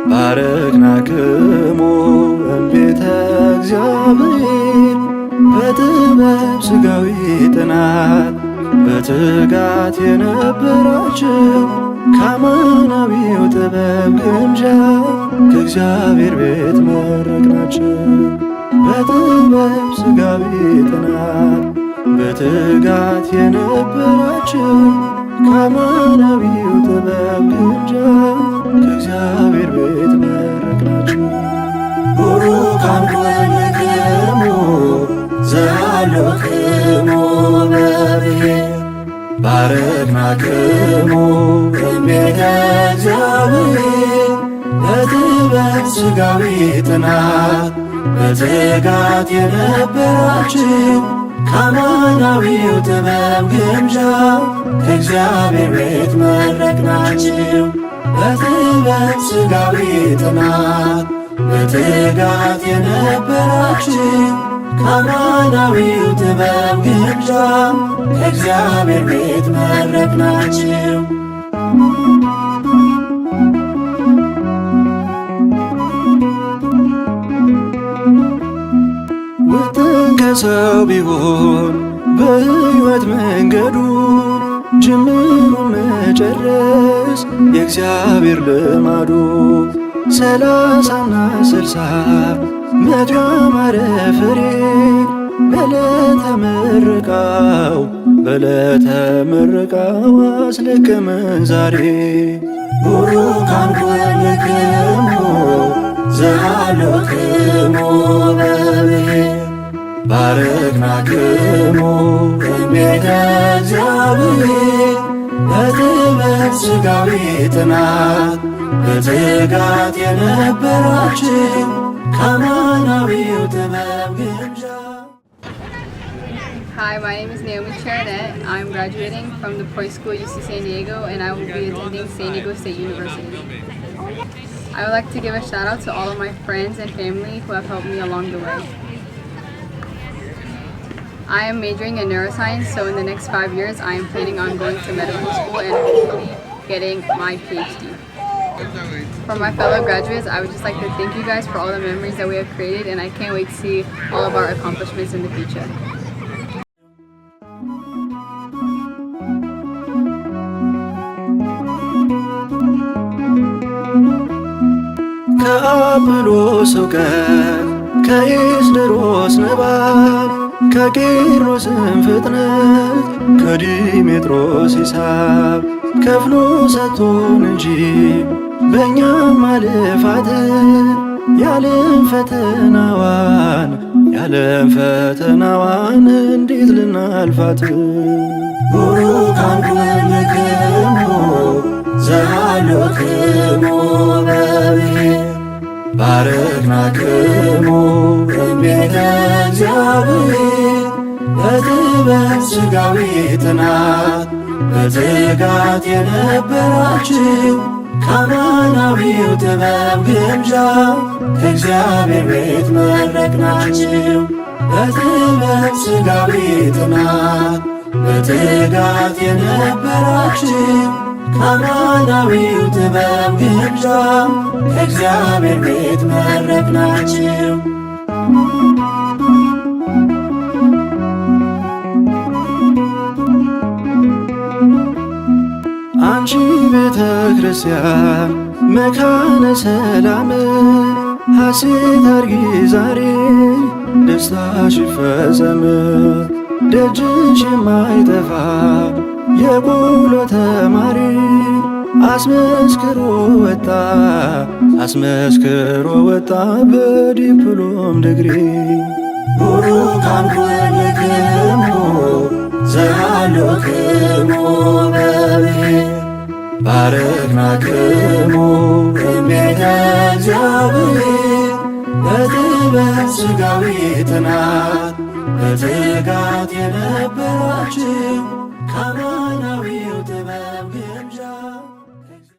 ባረክናክሙ እምቤተ እግዚአብሔር በጥበብ ሥጋዊ ጥናት በትጋት የነበራችሁ ከአማናዊው ጥበብ ግምጃ ከእግዚአብሔር ቤት መረቅናችሁ። በጥበብ ሥጋዊ ጥናት በትጋት የነበራችሁ ከአማናዊው ጥበብ ግምጃ ከእግዚአብሔር ቤት መረቅናችሁ። ቡሩካን ኮንክሙ ዘሃሎክሙ በብሔር ባረክናክሙ እምቤተ እግዚአብሔር በጥበብ ሥጋዊ ጥናት በትጋት የነበራችሁ ከአማናዊው ጥበብ ግምጃ ከእግዚአብሔር ቤት መረቅናችሁ። በጥበብ ሥጋዊ ጥናት በትጋት የነበራችሁ ከአማናዊው ጥበብ ግምጃ ከእግዚአብሔር ቤት መረቅናችሁ። ውጥን ከሰው ቢሆን በሕይወት መንገዱ ጅምሩን መጨረስ የእግዚአብሔር ልማዱ 30ና 60 መቶ ያማረ ፍሬ በዕለተ ምረቃው አስለቀመን ዛሬ። ቡሩካን ኮንክሙ ዘሃሎክሙ በብሔር ባረክናክሙ እምቤተ እግዚአብሔር በጥበብ ሥጋዊ ጥናት በትጋት የነበራችሁ ከአማናዊው ጥበብ ግምጃ። Hi, my name is Naomi Cherinet. I'm graduating from the Point School UC San Diego, and I will be attending San Diego State University. I would like to give a shout out to all of my friends and family who have helped me along the way. I am majoring in neuroscience, so in the next 5 years I am planning on going to medical school and hopefully getting my PhD. For my fellow graduates, I would just like to thank you guys for all the memories that we have created, and I can't wait to see all of our accomplishments in the future. ከአጵሎስ እውቀት ከኤስድሮስ ንባብ ከቄርሎስም ፍጥነት ከዲሜጥሮስ ሂሳብ ከፍሎ ሰጥቶን እንጂ በእኛም ማለፋትን ያለም ፈተናዋን እንዴት ልናልፋት። ቡሩካን ኮንክሙ ዘሃሎክሙ በብሔር ባረክናክሙ እምቤተ እግዚአብሔር በጥበብ ሥጋዊ ጥናት በትጋት የነበራችሁ ከአማናዊው ጥበብ ግምጃ ከእግዚአብሔር ቤት መረቅናችሁ። በጥበብ ሥጋዊ ጥናት በትጋት የነበራችሁ ከአማናዊው ጥበብ ግምጃ ከእግዚአብሔር ቤት መረቅናችሁ። አንቺ ቤተ ክርስቲያን መካነ ሰላም ሐሴት አርጊ ዛሬ ደስታሽ ይፈጸም። ደጅሽ የማይጠፋ የቆሎ ተማሪ አስመስክሮ ወጣ በዲፕሎም ድግሪ። ቡሩካን ኮንክሙ ዘሃሎክሙ በብሔር ባረክናክሙ እምቤተ እግዚአብሔር በጥበብ ሥጋዊ ጥናት በትጋት የነበራችሁ